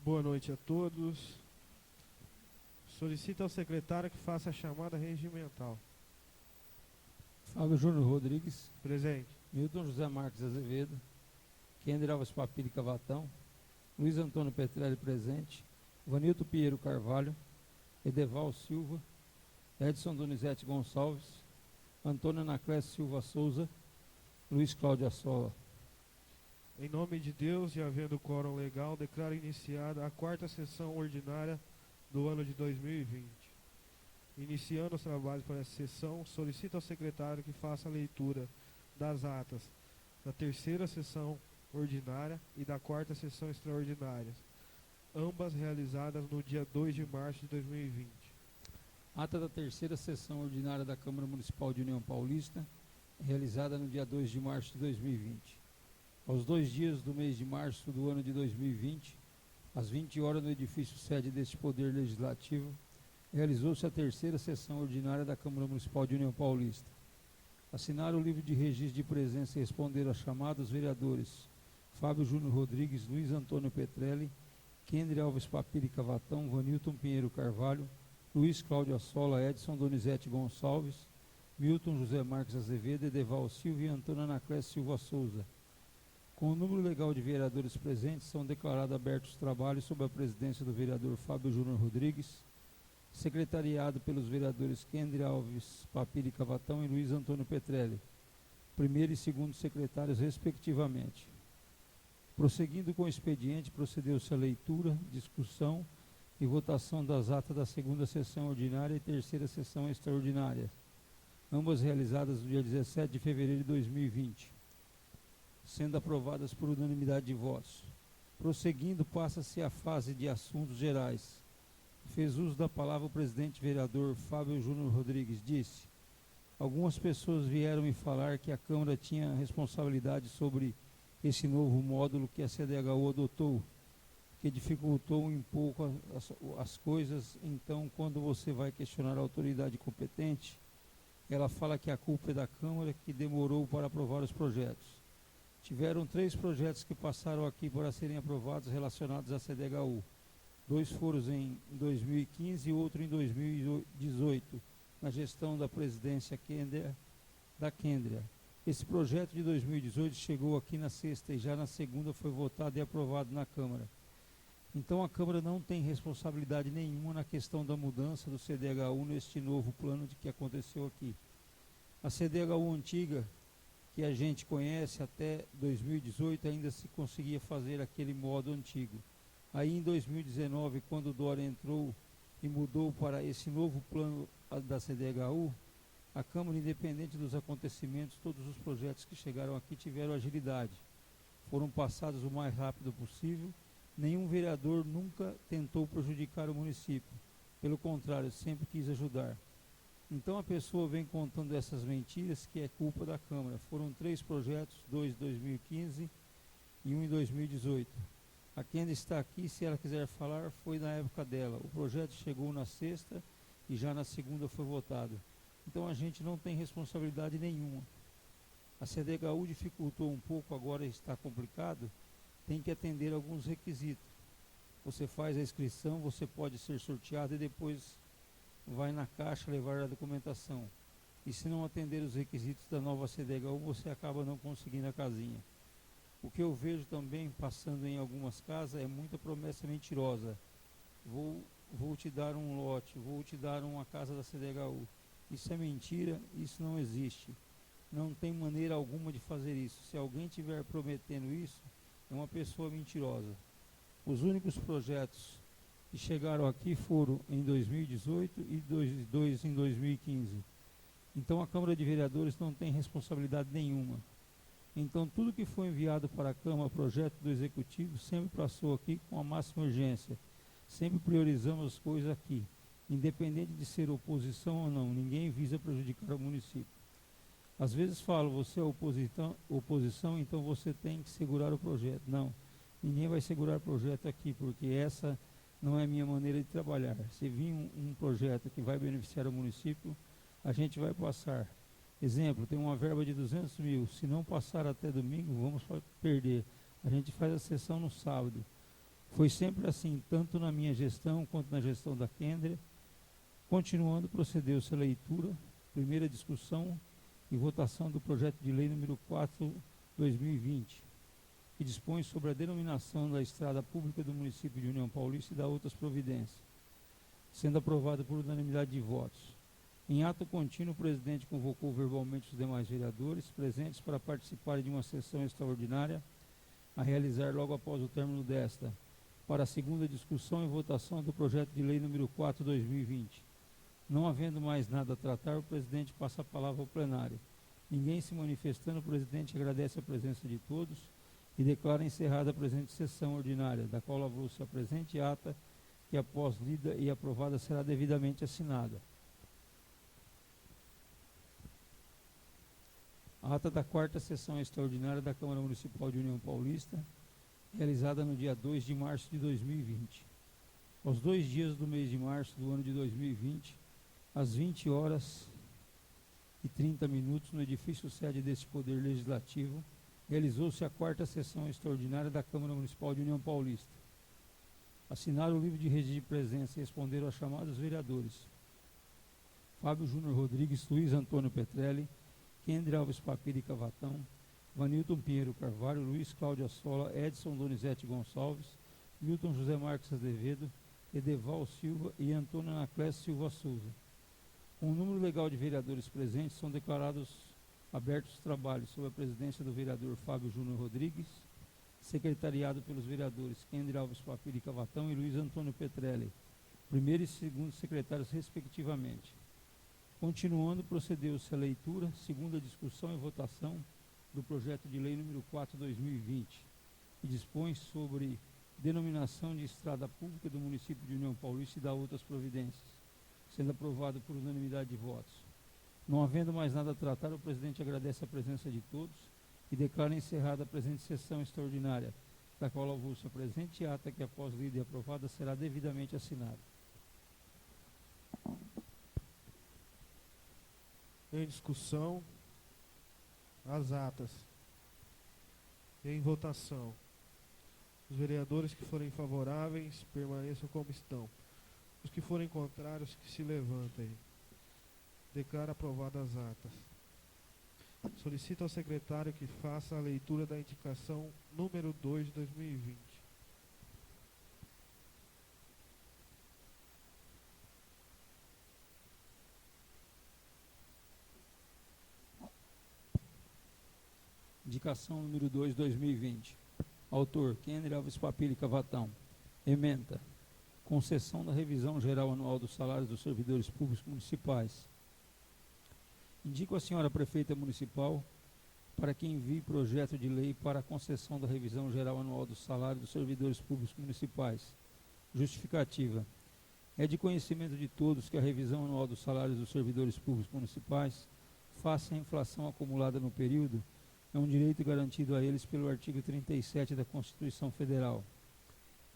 Boa noite a todos. Solicito ao secretário que faça a chamada regimental. Fábio Júnior Rodrigues, Presente. Milton José Marques Azevedo, Kender Alves Papiri Cavatão, Luiz Antônio Petrelli presente, Vanilton Pinheiro Carvalho, Edeval Silva, Edson Donizete Gonçalves, Antônio Anacleto Silva Souza, Luiz Cláudio Assola. Em nome de Deus e havendo quórum legal, declaro iniciada a quarta sessão ordinária do ano de 2020. Iniciando os trabalhos para essa sessão, solicito ao secretário que faça a leitura das atas da terceira sessão ordinária e da quarta sessão extraordinária, ambas realizadas no dia 2 de março de 2020. Ata da terceira sessão ordinária da Câmara Municipal de União Paulista, realizada no dia 2 de março de 2020. Aos 2 dias do mês de março do ano de 2020, às 20 horas no edifício sede deste Poder Legislativo, realizou-se a terceira sessão ordinária da Câmara Municipal de União Paulista. Assinaram o livro de registro de presença e responderam à chamada os vereadores Fábio Júnior Rodrigues, Luiz Antônio Petrelli, Kender Alves Papiri Cavatão, Vanilton Pinheiro Carvalho, Luiz Cláudio Assola, Edson Donizete Gonçalves, Milton José Marques Azevedo, Edeval Silva e Antônio Anacleto Silva Souza. Com o número legal de vereadores presentes, são declarados abertos os trabalhos sob a presidência do vereador Fábio Júnior Rodrigues, secretariado pelos vereadores Kender Alves Papiri Cavatão e Luiz Antônio Petrelli, primeiro e segundo secretários respectivamente. Prosseguindo com o expediente, procedeu-se a leitura, discussão e votação das atas da segunda sessão ordinária e terceira sessão extraordinária, ambas realizadas no dia 17 de fevereiro de 2020, sendo aprovadas por unanimidade de votos. Prosseguindo, passa-se a fase de assuntos gerais. Fez uso da palavra o presidente vereador Fábio Júnior Rodrigues. Disse: algumas pessoas vieram me falar que a Câmara tinha responsabilidade sobre esse novo módulo que a CDHU adotou, que dificultou um pouco as coisas. Então, quando você vai questionar a autoridade competente, ela fala que a culpa é da Câmara, que demorou para aprovar os projetos. Tiveram 3 projetos que passaram aqui para serem aprovados relacionados à CDHU. 2 foram em 2015 e outro em 2018, na gestão da presidência da Kender. Esse projeto de 2018 chegou aqui na sexta e já na segunda foi votado e aprovado na Câmara. Então a Câmara não tem responsabilidade nenhuma na questão da mudança do CDHU neste novo plano de que aconteceu aqui. A CDHU antiga, que a gente conhece até 2018, ainda se conseguia fazer aquele modo antigo. Aí em 2019, quando o Dória entrou e mudou para esse novo plano da CDHU, a Câmara, independente dos acontecimentos, todos os projetos que chegaram aqui tiveram agilidade. Foram passados o mais rápido possível. Nenhum vereador nunca tentou prejudicar o município. Pelo contrário, sempre quis ajudar. Então a pessoa vem contando essas mentiras que é culpa da Câmara. Foram 3 projetos, 2 em 2015 e 1 em 2018. A Kender está aqui, se ela quiser falar, foi na época dela. O projeto chegou na sexta e já na segunda foi votado. Então a gente não tem responsabilidade nenhuma. A CDHU dificultou um pouco, agora está complicado, tem que atender alguns requisitos. Você faz a inscrição, você pode ser sorteado e depois vai na caixa levar a documentação. E se não atender os requisitos da nova CDHU, você acaba não conseguindo a casinha. O que eu vejo também, passando em algumas casas, é muita promessa mentirosa. Vou te dar um lote, vou te dar uma casa da CDHU. Isso é mentira, isso não existe. Não tem maneira alguma de fazer isso. Se alguém estiver prometendo isso, é uma pessoa mentirosa. Os únicos projetos que chegaram aqui foram em 2018 e 2 em 2015. Então a Câmara de Vereadores não tem responsabilidade nenhuma. Então tudo que foi enviado para a Câmara, projeto do Executivo, sempre passou aqui com a máxima urgência. Sempre priorizamos as coisas aqui. Independente de ser oposição ou não, ninguém visa prejudicar o município. Às vezes falo, você é oposição, então você tem que segurar o projeto. Não, ninguém vai segurar o projeto aqui, porque essa não é a minha maneira de trabalhar. Se vir um projeto que vai beneficiar o município, a gente vai passar. Exemplo, tem uma verba de 200 mil, se não passar até domingo, vamos perder. A gente faz a sessão no sábado. Foi sempre assim, tanto na minha gestão quanto na gestão da Kendria. Continuando, procedeu-se a leitura, primeira discussão e votação do projeto de lei número 4/2020, que dispõe sobre a denominação da estrada pública do município de União Paulista e da outras providências, sendo aprovado por unanimidade de votos. Em ato contínuo, o presidente convocou verbalmente os demais vereadores presentes para participarem de uma sessão extraordinária a realizar logo após o término desta, para a segunda discussão e votação do projeto de lei número 4/2020. Não havendo mais nada a tratar, o presidente passa a palavra ao plenário. Ninguém se manifestando, o presidente agradece a presença de todos e declara encerrada a presente sessão ordinária, da qual lavrou-se a presente ata, que após lida e aprovada será devidamente assinada. A ata da quarta sessão extraordinária da Câmara Municipal de União Paulista, realizada no dia 2 de março de 2020. Aos 2 dias do mês de março do ano de 2020, às 20h30, no edifício sede deste Poder Legislativo, realizou-se a quarta sessão extraordinária da Câmara Municipal de União Paulista. Assinaram o livro de registro de presença e responderam às chamadas vereadores: Fábio Júnior Rodrigues, Luiz Antônio Petrelli, Kendria Alves Papiri Cavatão, Vanilton Pinheiro Carvalho, Luiz Cláudio Assola, Edson Donizete Gonçalves, Milton José Marques Azevedo, Edeval Silva e Antônio Anacleto Silva Souza. Com o número legal de vereadores presentes, são declarados abertos os trabalhos sob a presidência do vereador Fábio Júnior Rodrigues, secretariado pelos vereadores Kendria Alves Papiri Cavatão e Luiz Antônio Petrelli, primeiro e segundo secretários respectivamente. Continuando, procedeu-se a leitura, segunda discussão e votação do projeto de lei número 4/2020, que dispõe sobre denominação de estrada pública do município de União Paulista e da outras providências, sendo aprovado por unanimidade de votos. Não havendo mais nada a tratar, o presidente agradece a presença de todos e declara encerrada a presente sessão extraordinária, da qual lavrou-se a presente ata, que após lida e aprovada será devidamente assinada. Em discussão, as atas. Em votação. Os vereadores que forem favoráveis permaneçam como estão. Os que forem contrários, que se levantem. Declara aprovadas as atas. Solicita ao secretário que faça a leitura da indicação número 2 de 2020. Indicação número 2, 2020. Autor: Kendria Alves Papiri Cavatão. Ementa: concessão da revisão geral anual dos salários dos servidores públicos municipais. Indico a senhora prefeita municipal para que envie projeto de lei para a concessão da revisão geral anual dos salários dos servidores públicos municipais. Justificativa: é de conhecimento de todos que a revisão anual dos salários dos servidores públicos municipais, face à inflação acumulada no período, é um direito garantido a eles pelo artigo 37 da Constituição Federal.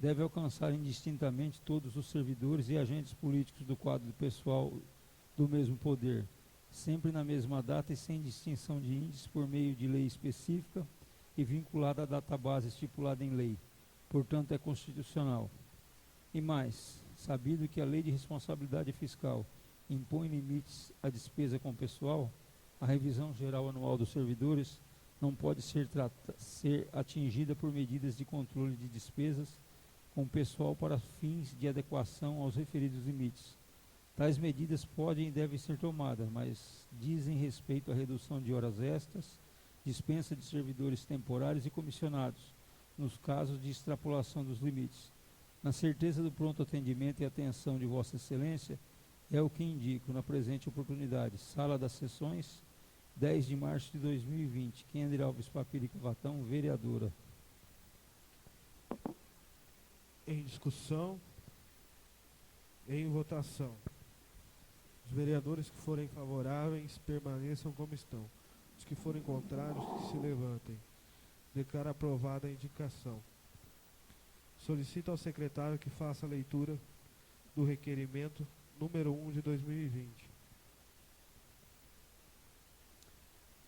Deve alcançar indistintamente todos os servidores e agentes políticos do quadro pessoal do mesmo poder, sempre na mesma data e sem distinção de índices, por meio de lei específica e vinculada à database estipulada em lei. Portanto, é constitucional. E mais, sabido que a Lei de Responsabilidade Fiscal impõe limites à despesa com pessoal, a revisão geral anual dos servidores não pode ser atingida por medidas de controle de despesas com pessoal para fins de adequação aos referidos limites. Tais medidas podem e devem ser tomadas, mas dizem respeito à redução de horas extras, dispensa de servidores temporários e comissionados, nos casos de extrapolação dos limites. Na certeza do pronto atendimento e atenção de Vossa Excelência, é o que indico na presente oportunidade. Sala das Sessões, 10 de março de 2020. Kendria Alves Papiri Cavatão, vereadora. Em discussão. Em votação. Os vereadores que forem favoráveis permaneçam como estão. Os que forem contrários, que se levantem. Declara aprovada a indicação. Solicito ao secretário que faça a leitura do requerimento número 1 de 2020.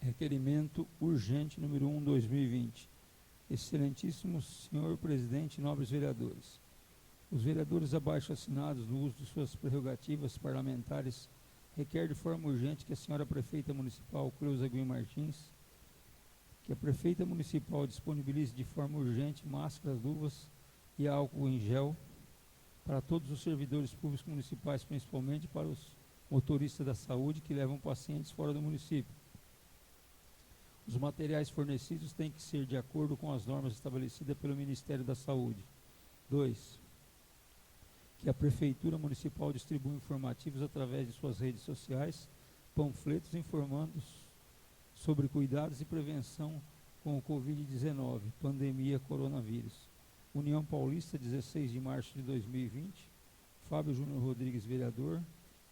Requerimento urgente número 1, 2020. Excelentíssimo senhor presidente e nobres vereadores, os vereadores abaixo assinados, no uso de suas prerrogativas parlamentares, requer de forma urgente que a senhora prefeita municipal Cleusa Guim Martins, que a prefeita municipal disponibilize de forma urgente máscaras, luvas e álcool em gel para todos os servidores públicos municipais, principalmente para os motoristas da saúde que levam pacientes fora do município. Os materiais fornecidos têm que ser de acordo com as normas estabelecidas pelo Ministério da Saúde. 2. Que a Prefeitura Municipal distribua informativos através de suas redes sociais, panfletos informando sobre cuidados e prevenção com o Covid-19, pandemia coronavírus. União Paulista, 16 de março de 2020. Fábio Júnior Rodrigues, vereador.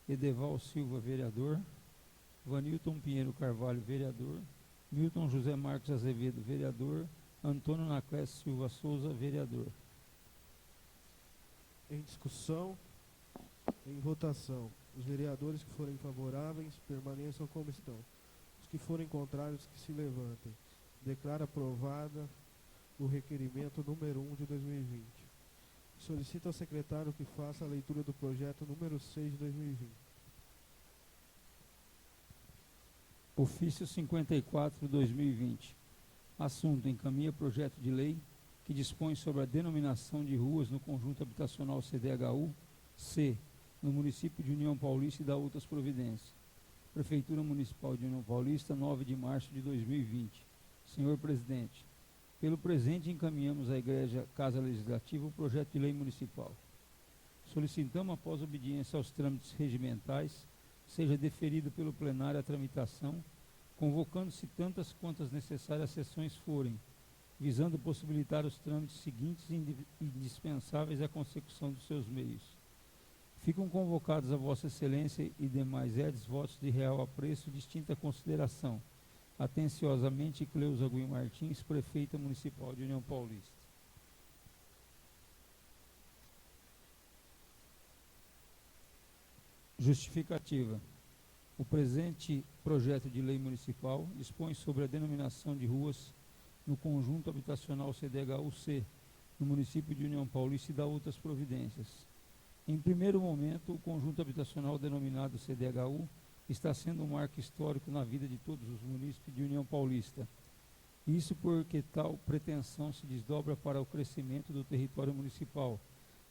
Edeval Silva, vereador. Vanilton Pinheiro Carvalho, vereador. Milton José Marcos Azevedo, vereador. Antônio Naclés Silva Souza, vereador. Em discussão, em votação. Os vereadores que forem favoráveis permaneçam como estão. Os que forem contrários que se levantem. Declara aprovada o requerimento número 1 de 2020. Solicita ao secretário que faça a leitura do projeto número 6 de 2020. Ofício 54/2020. Assunto: encaminha projeto de lei que dispõe sobre a denominação de ruas no conjunto habitacional CDHU-C, no município de União Paulista, e dá outras providências. Prefeitura Municipal de União Paulista, 9 de março de 2020. Senhor Presidente, pelo presente encaminhamos à Igreja Casa Legislativa o projeto de lei municipal. Solicitamos, após obediência aos trâmites regimentais, seja deferido pelo plenário a tramitação, convocando-se tantas quantas necessárias sessões forem, visando possibilitar os trâmites seguintes indispensáveis à consecução dos seus meios. Ficam convocados a Vossa Excelência e demais edes votos de real apreço e distinta consideração. Atenciosamente, Cleusa Guim Martins, Prefeita Municipal de União Paulista. Justificativa. O presente projeto de lei municipal dispõe sobre a denominação de ruas no conjunto habitacional CDHU-C, no município de União Paulista, e dá outras providências. Em primeiro momento, o conjunto habitacional denominado CDHU está sendo um marco histórico na vida de todos os munícipes de União Paulista. Isso porque tal pretensão se desdobra para o crescimento do território municipal,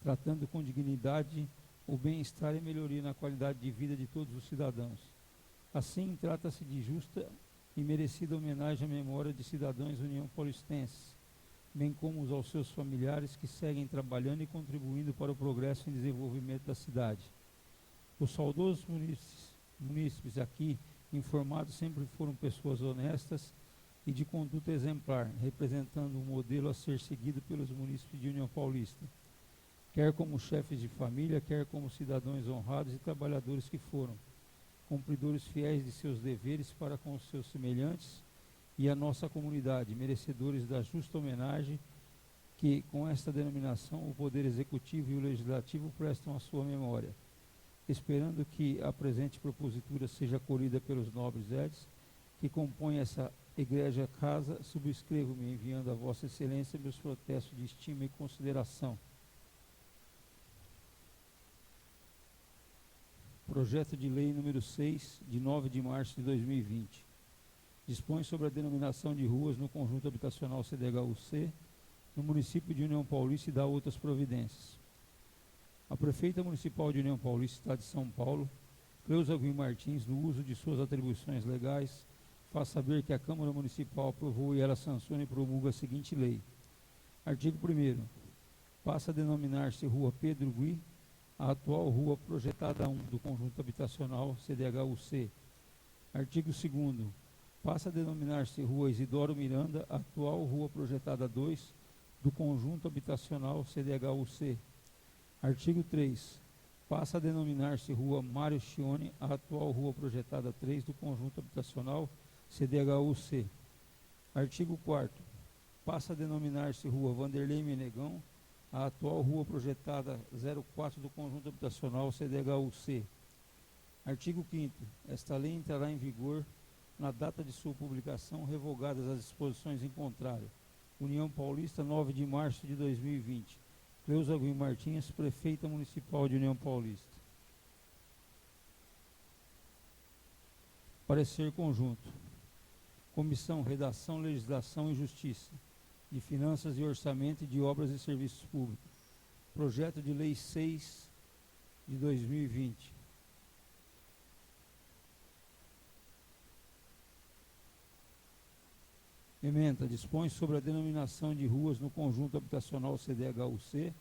tratando com dignidade o bem-estar e melhoria na qualidade de vida de todos os cidadãos. Assim, trata-se de justa e merecida homenagem à memória de cidadãos união-paulistenses, bem como aos seus familiares que seguem trabalhando e contribuindo para o progresso e desenvolvimento da cidade. Os saudosos munícipes aqui informados sempre foram pessoas honestas e de conduta exemplar, representando um modelo a ser seguido pelos munícipes de União Paulista, quer como chefes de família, quer como cidadãos honrados e trabalhadores que foram, cumpridores fiéis de seus deveres para com os seus semelhantes e a nossa comunidade, merecedores da justa homenagem que, com esta denominação, o Poder Executivo e o Legislativo prestam à sua memória. Esperando que a presente propositura seja acolhida pelos nobres edes que compõem essa egrégia casa, subscrevo-me enviando a Vossa Excelência meus protestos de estima e consideração. Projeto de Lei número 6, de 9 de março de 2020. Dispõe sobre a denominação de ruas no conjunto habitacional CDHU-C, no município de União Paulista, e dá outras providências. A Prefeita Municipal de União Paulista, Estado de São Paulo, Cleusa Guim Martins, no uso de suas atribuições legais, faz saber que a Câmara Municipal aprovou e ela sanciona e promulga a seguinte lei. Artigo 1º. Passa a denominar-se Rua Pedro Guim, a atual Rua Projetada 1 do Conjunto Habitacional CDHU-C. Artigo 2º. Passa a denominar-se Rua Isidoro Miranda, a atual Rua Projetada 2 do Conjunto Habitacional CDHU-C. Artigo 3. Passa a denominar-se Rua Mário Schione, a atual Rua Projetada 3 do Conjunto Habitacional CDHU-C. Artigo 4º. Passa a denominar-se Rua Vanderlei Menegão, a atual Rua Projetada 04 do Conjunto Habitacional CDHU-C. Artigo 5º. Esta lei entrará em vigor na data de sua publicação, revogadas as disposições em contrário. União Paulista, 9 de março de 2020. Cleusa Gui Martins, Prefeita Municipal de União Paulista. Parecer conjunto. Comissão Redação, Legislação e Justiça, de Finanças e Orçamento e de Obras e Serviços Públicos. Projeto de Lei 6 de 2020. Ementa, dispõe sobre a denominação de ruas no conjunto habitacional CDHU-C,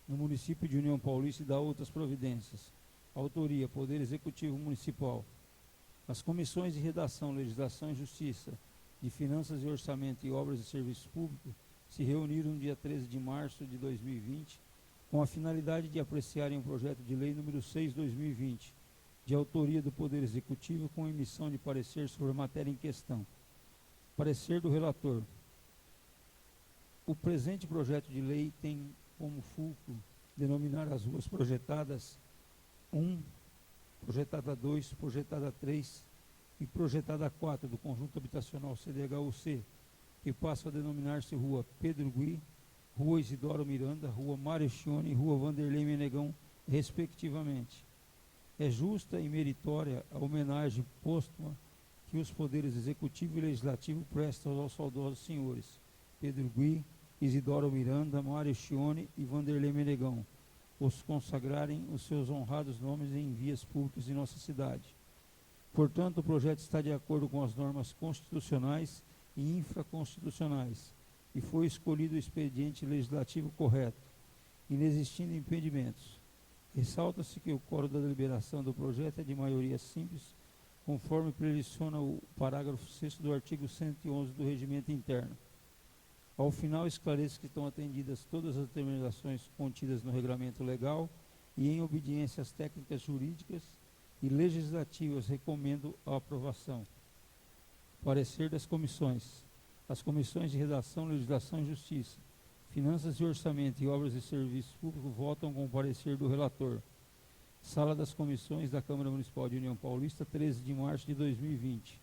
no município de União Paulista e dá outras providências. Autoria, Poder Executivo Municipal. As comissões de Redação, Legislação e Justiça, de Finanças e Orçamento e Obras e Serviços Públicos se reuniram no dia 13 de março de 2020, com a finalidade de apreciarem o projeto de lei número 6/2020, de autoria do Poder Executivo, com emissão de parecer sobre a matéria em questão. Parecer do relator. O presente projeto de lei tem como fulcro denominar as ruas projetadas 1, projetada 2, projetada 3 e projetada 4 do conjunto habitacional CDHU-C, que passa a denominar-se Rua Pedro Gui, Rua Isidoro Miranda, Rua Mário Chione e Rua Vanderlei Menegão, respectivamente. É justa e meritória a homenagem póstuma que os poderes executivo e legislativo prestam aos saudosos senhores Pedro Gui, Isidoro Miranda, Mário Chione e Vanderlei Menegão, os consagrarem os seus honrados nomes em vias públicas de nossa cidade. Portanto, o projeto está de acordo com as normas constitucionais e infraconstitucionais e foi escolhido o expediente legislativo correto, inexistindo impedimentos. Ressalta-se que o quórum da deliberação do projeto é de maioria simples, conforme preliciona o parágrafo 6º do artigo 111 do Regimento Interno. Ao final, esclareço que estão atendidas todas as determinações contidas no regramento legal e, em obediência às técnicas jurídicas e legislativas, recomendo a aprovação. Parecer das comissões. As comissões de Redação, Legislação e Justiça, Finanças e Orçamento e Obras e Serviços Públicos votam com o parecer do relator. Sala das Comissões da Câmara Municipal de União Paulista, 13 de março de 2020.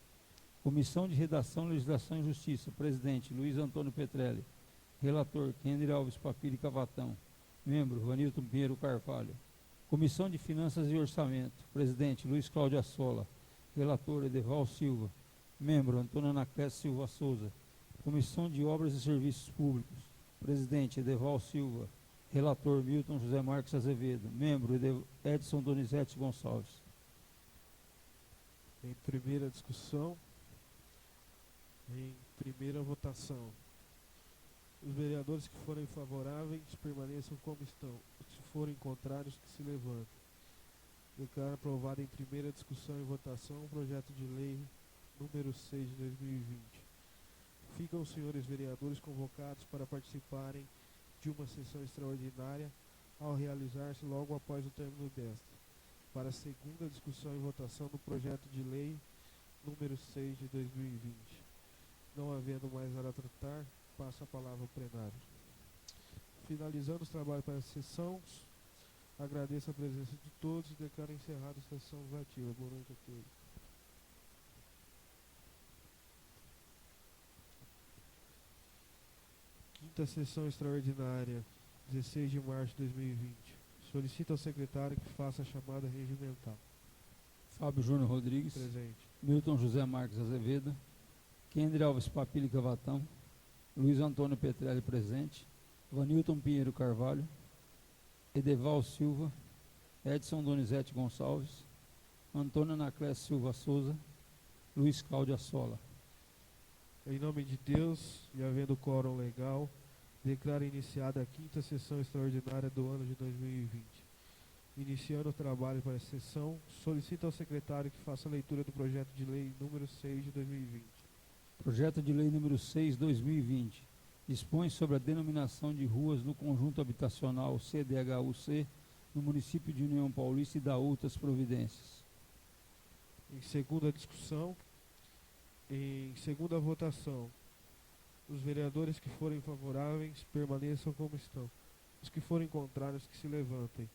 Comissão de Redação, Legislação e Justiça. Presidente, Luiz Antônio Petrelli. Relator, Kender Alves Papiri Cavatão. Membro, Vanilton Pinheiro Carvalho. Comissão de Finanças e Orçamento. Presidente, Luiz Cláudio Assola. Relator, Edeval Silva. Membro, Antônio Anacleto Silva Souza. Comissão de Obras e Serviços Públicos. Presidente, Edeval Silva. Relator, Milton José Marques Azevedo. Membro, Edson Donizete Gonçalves. Em primeira discussão, em primeira votação, os vereadores que forem favoráveis permaneçam como estão. Os que forem contrários, que se levantem. Declaro aprovado em primeira discussão e votação o projeto de lei número 6 de 2020. Ficam os senhores vereadores convocados para participarem de uma sessão extraordinária ao realizar-se logo após o término desta, para a segunda discussão e votação do projeto de lei número 6 de 2020. Não havendo mais nada a tratar, passo a palavra ao plenário. Finalizando os trabalhos para a sessão, agradeço a presença de todos e declaro encerrada a sessão legislativa. Boa noite a todos. Quinta sessão extraordinária, 16 de março de 2020. Solicito ao secretário que faça a chamada regimental. Fábio Júnior Rodrigues. Presente. Milton José Marques Azevedo. Kender Alves Papili Cavatão. Luiz Antônio Petrelli presente. Vanilton Pinheiro Carvalho. Edeval Silva. Edson Donizete Gonçalves. Antônio Anacleto Silva Souza. Luiz Cláudio Assola. Em nome de Deus e havendo quórum legal, declaro iniciada a quinta sessão extraordinária do ano de 2020. Iniciando o trabalho para a sessão, solicito ao secretário que faça a leitura do projeto de lei número 6 de 2020. Projeto de lei número 6, 2020. Dispõe sobre a denominação de ruas no conjunto habitacional CDHU-C no município de União Paulista e dá outras providências. Em segunda discussão, em segunda votação, os vereadores que forem favoráveis permaneçam como estão. Os que forem contrários, que se levantem.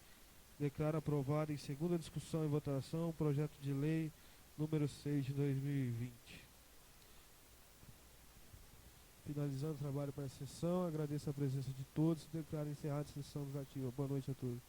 Declaro aprovado em segunda discussão e votação o projeto de lei número 6 de 2020. Finalizando o trabalho para a sessão, agradeço a presença de todos e declaro encerrada a sessão legislativa. Boa noite a todos.